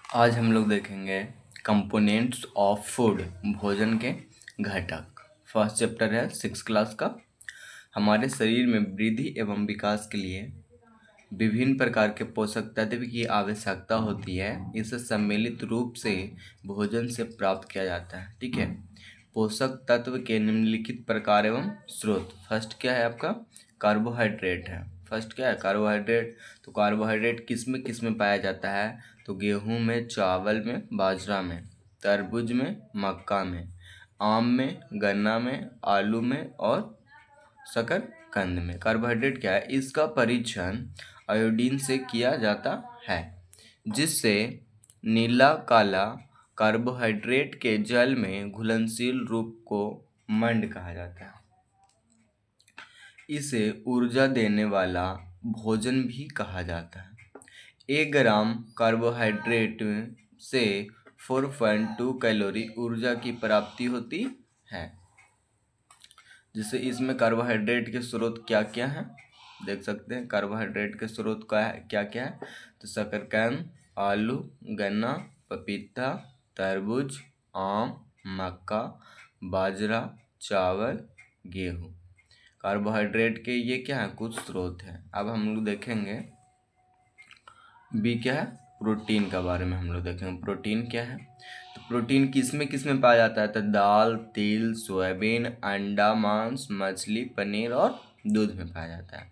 आज हम लोग देखेंगे कंपोनेंट्स ऑफ फूड, भोजन के घटक। फर्स्ट चैप्टर है 6 क्लास का। हमारे शरीर में वृद्धि एवं विकास के लिए विभिन्न प्रकार के पोषक तत्व की आवश्यकता होती है। इसे सम्मिलित रूप से भोजन से प्राप्त किया जाता है। ठीक है, पोषक तत्व के निम्नलिखित प्रकार एवं स्रोत। फर्स्ट क्या है आपका? कार्बोहाइड्रेट है। फर्स्ट क्या है? कार्बोहाइड्रेट। तो कार्बोहाइड्रेट किस में पाया जाता है? तो गेहूं में, चावल में, बाजरा में, तरबूज में, मक्का में, आम में, गन्ना में, आलू में और शकरकंद में। कार्बोहाइड्रेट क्या है? इसका परीक्षण आयोडीन से किया जाता है, जिससे नीला काला कार्बोहाइड्रेट के जल में घुलनशील रूप को मंड कहा जाता है। इसे ऊर्जा देने वाला भोजन भी कहा जाता है। 1 ग्राम कार्बोहाइड्रेट से 4.2 कैलोरी ऊर्जा की प्राप्ति होती है। जिससे इसमें कार्बोहाइड्रेट के स्रोत क्या क्या हैं देख सकते हैं। कार्बोहाइड्रेट के स्रोत क्या क्या है? तो शकरकंद, आलू, गन्ना, पपीता, तरबूज, आम, मक्का, बाजरा, चावल, गेहूँ। कार्बोहाइड्रेट के ये क्या है? कुछ स्रोत हैं। अब हम लोग देखेंगे बी क्या है? प्रोटीन के बारे में हम लोग देखेंगे। प्रोटीन क्या है? तो प्रोटीन किस में पाया जाता है? तो दाल, तिल, सोयाबीन, अंडा, मांस, मछली, पनीर और दूध में पाया जाता है।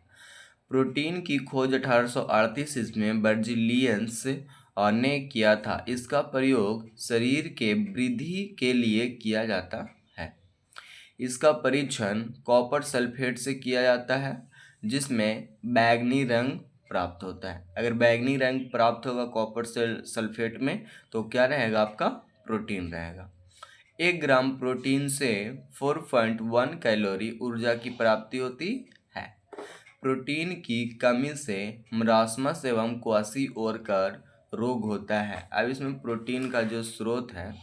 प्रोटीन की खोज 1838 ईस्वी में बर्जिलियंस ने किया था। इसका प्रयोग शरीर के वृद्धि के लिए किया जाता है। इसका परीक्षण कॉपर सल्फेट से किया जाता है, जिसमें बैंगनी रंग प्राप्त होता है। अगर बैंगनी रंग प्राप्त होगा कॉपर सल्फेट में, तो क्या रहेगा? आपका प्रोटीन रहेगा। 1 ग्राम प्रोटीन से 4.1 कैलोरी ऊर्जा की प्राप्ति होती है। प्रोटीन की कमी से मरासमस एवं क्वाशिओरकर रोग होता है। अब इसमें प्रोटीन का जो स्रोत है,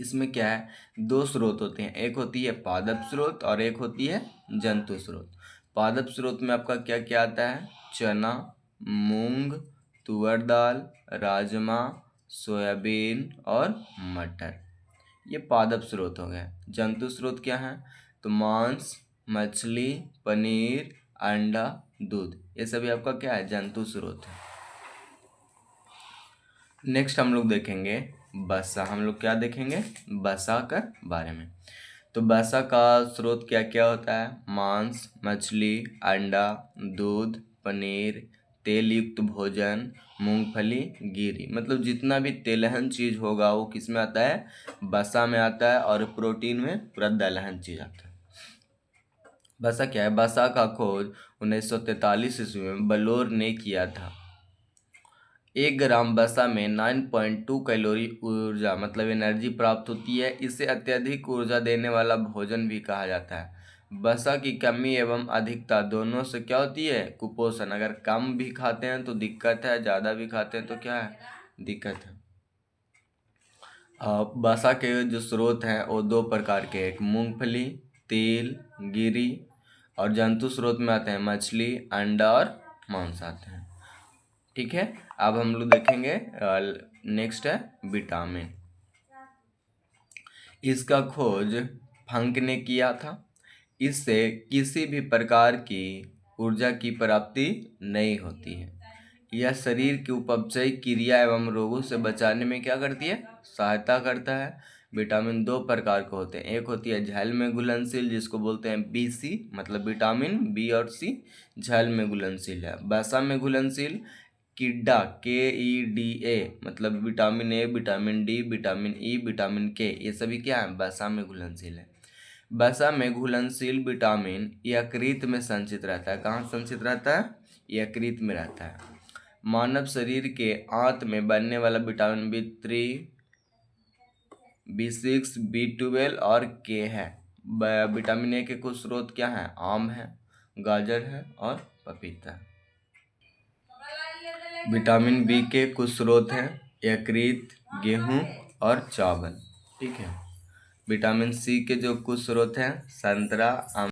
इसमें क्या है? 2 स्रोत होते हैं। एक होती है पादप स्रोत और एक होती है जंतु स्रोत। पादप स्रोत में आपका क्या क्या आता है? चना, मूंग, तुअर दाल, राजमा, सोयाबीन और मटर। ये पादप स्रोत हो गए। जंतु स्रोत क्या है? तो मांस, मछली, पनीर, अंडा, दूध। ये सभी आपका क्या है? जंतु स्रोत है। नेक्स्ट हम लोग देखेंगे वसा। हम लोग क्या देखेंगे? वसा के बारे में। तो वसा का स्रोत क्या क्या होता है? मांस, मछली, अंडा, दूध, पनीर, तेल युक्त भोजन, मूंगफली, गिरी। मतलब जितना भी तेलहन चीज होगा वो किस में आता है? वसा में आता है। और प्रोटीन में पूरा दलहन चीज आता है। वसा क्या है? वसा का खोज 1943 ईस्वी में बलोर ने किया था। 1 ग्राम वसा में 9.2 कैलोरी ऊर्जा मतलब एनर्जी प्राप्त होती है। इसे अत्यधिक ऊर्जा देने वाला भोजन भी कहा जाता है। वसा की कमी एवं अधिकता दोनों से क्या होती है? कुपोषण। अगर कम भी खाते हैं तो दिक्कत है, ज़्यादा भी खाते हैं तो क्या है? दिक्कत है। वसा के जो स्रोत हैं वो 2 प्रकार के, एक मूंगफली, तेल, गिरी, और जंतु स्रोत में आते हैं मछली, अंडा और मांस आते हैं। ठीक है, अब हम लोग देखेंगे नेक्स्ट है विटामिन। इसका खोज फंक ने किया था। इससे किसी भी प्रकार की ऊर्जा की प्राप्ति नहीं होती है। यह शरीर की उपचयी क्रिया एवं रोगों से बचाने में क्या करती है? सहायता करता है। विटामिन 2 प्रकार के होते हैं। एक होती है झैल में घुलनशील, जिसको बोलते हैं BC, मतलब विटामिन बी और सी झैल में घुलनशील है। वसा में घुलनशील किड्डा, KEDA, मतलब vitamin A, vitamin D, vitamin E, vitamin के, ये सभी क्या है? वसा में घुलनशील है। वसा में घुलनशील विटामिन यकृत में संचित रहता है। कहाँ संचित रहता है? यकृत में रहता है। मानव शरीर के आंत में बनने वाला विटामिन B3, B6, B12 और K है। विटामिन ए के कुछ स्रोत क्या हैं? आम है, गाजर है और पपीता है। विटामिन बी के कुछ स्रोत हैं यकृत, गेहूं और चावल। ठीक है। विटामिन सी के जो कुछ स्रोत हैं संतरा,